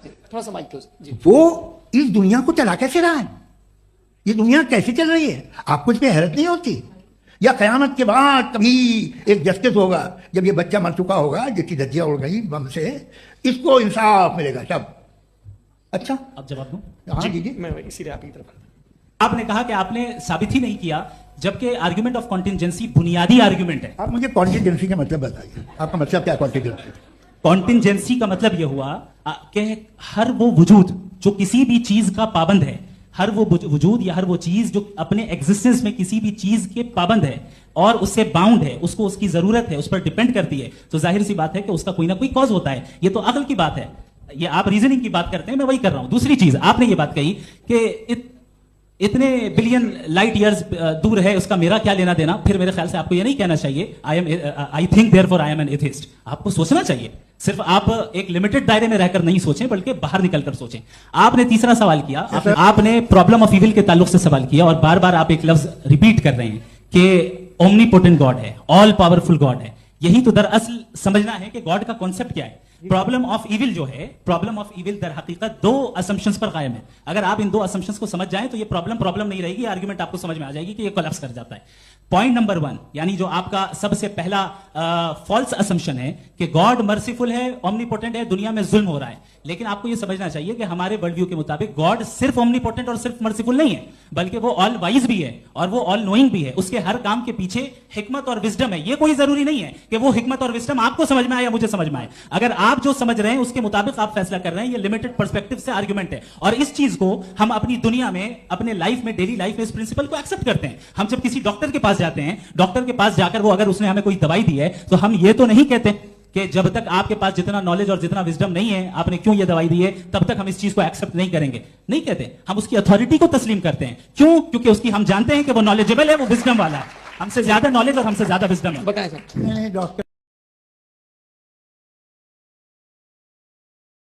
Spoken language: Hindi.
थोड़ा सा माइक क्लोज जी। वो इस दुनिया को चला कैसे रहा है? ये दुनिया कैसे चल रही है? आपको इस पे हैरत नहीं होती? या कयामत के बाद कभी एक जस्टिस होगा, जब ये बच्चा मर चुका होगा जिसकी धज्जियां उड़ गई बम से, इसको इंसाफ मिलेगा सब। अच्छा, अब जवाब दूं? हाँ दीजिए। मैं इसीलिए आपकी तरफ आपने कहा कि आपने साबित ही नहीं किया, जबकि आर्गुमेंट ऑफ कॉन्टिंजेंसी बुनियादी आर्गुमेंट है। आप मुझे कॉन्टिजेंसी का मतलब बताइए, आपका मतलब क्या कॉन्टिजेंसी? कॉन्टिंजेंसी का मतलब यह हुआ कि हर वो वजूद जो किसी भी चीज का पाबंद है, हर वो वजूद या हर वो चीज जो अपने एग्जिस्टेंस में किसी भी चीज के पाबंद है और उससे बाउंड है, उसको उसकी जरूरत है, उस पर डिपेंड करती है, तो जाहिर सी बात है कि उसका कोई ना कोई कॉज होता है। ये तो अकल की बात है, ये आप रीजनिंग की बात करते हैं, मैं वही कर रहा हूं। दूसरी चीज, आपने ये बात कही कि इतने बिलियन लाइट ईयर्स दूर है, उसका मेरा क्या लेना देना। फिर मेरे ख्याल से आपको ये नहीं कहना चाहिए I think therefore I am an atheist. आपको सोचना चाहिए, सिर्फ आप एक लिमिटेड दायरे में रहकर नहीं सोचें, बल्कि बाहर निकलकर सोचें। आपने तीसरा सवाल किया, आपने प्रॉब्लम ऑफ इविल के ताल्लुक से सवाल किया, और बार बार आप एक लफ्ज रिपीट कर रहे हैं कि ओमनीपोटेंट गॉड है, ऑल पावरफुल गॉड है। यही तो दरअसल समझना है कि गॉड का कॉन्सेप्ट क्या है। प्रॉब्लम ऑफ इविल जो है, प्रॉब्लम ऑफ इविल दर हकीकत दो असम्पशंस पर कायम है। अगर आप इन दो असम्पशंस को समझ जाएं तो ये प्रॉब्लम नहीं रहेगी, आर्गुमेंट आपको समझ में आ जाएगी कि ये कोलैप्स कर जाता है। पॉइंट नंबर 1, यानी जो आपका सबसे पहला फॉल्स असम्पशन है कि गॉड मर्सीफुल है, ओमनीपोटेंट है, दुनिया में जुल्म हो रहा है। लेकिन आपको यह समझना चाहिए कि हमारे वर्ल्ड व्यू के मुताबिक गॉड सिर्फ ओमनीपोटेंट और सिर्फ मर्सीफुल नहीं है, बल्कि वो ऑल वाइज भी है और वो ऑल नोइंग भी है। उसके हर काम के पीछे हिकमत और विजडम है। ये कोई जरूरी नहीं है कि वो हिकमत और विजडम आपको समझ में आए या मुझे समझ में आए। अगर आप जो समझ रहे हैं उसके मुताबिक आप फैसला कर रहे हैं, ये लिमिटेड पर्सपेक्टिव से आर्गुमेंट है। और इस चीज को हम अपनी दुनिया में, अपने लाइफ में, डेली लाइफ में इस प्रिंसिपल को एक्सेप्ट करते हैं। हम जब किसी डॉक्टर के पास जाते हैं, डॉक्टर के पास जाकर वो अगर उसने हमें कोई दवाई दी है, तो हम ये तो नहीं कहते कि जब तक आपके पास जितना नॉलेज और जितना विजडम नहीं है, आपने क्यों ये दवाई दी है, तब तक हम इस चीज को एक्सेप्ट नहीं करेंगे। नहीं कहते, हम उसकी अथॉरिटी को तस्लीम करते हैं। क्यों? क्योंकि उसकी हम जानते हैं कि वो नॉलेजेबल है, वो विजडम वाला है, हमसे ज्यादा नॉलेज और हमसे ज्यादा विजडम है। बताएं सर। डॉक्टर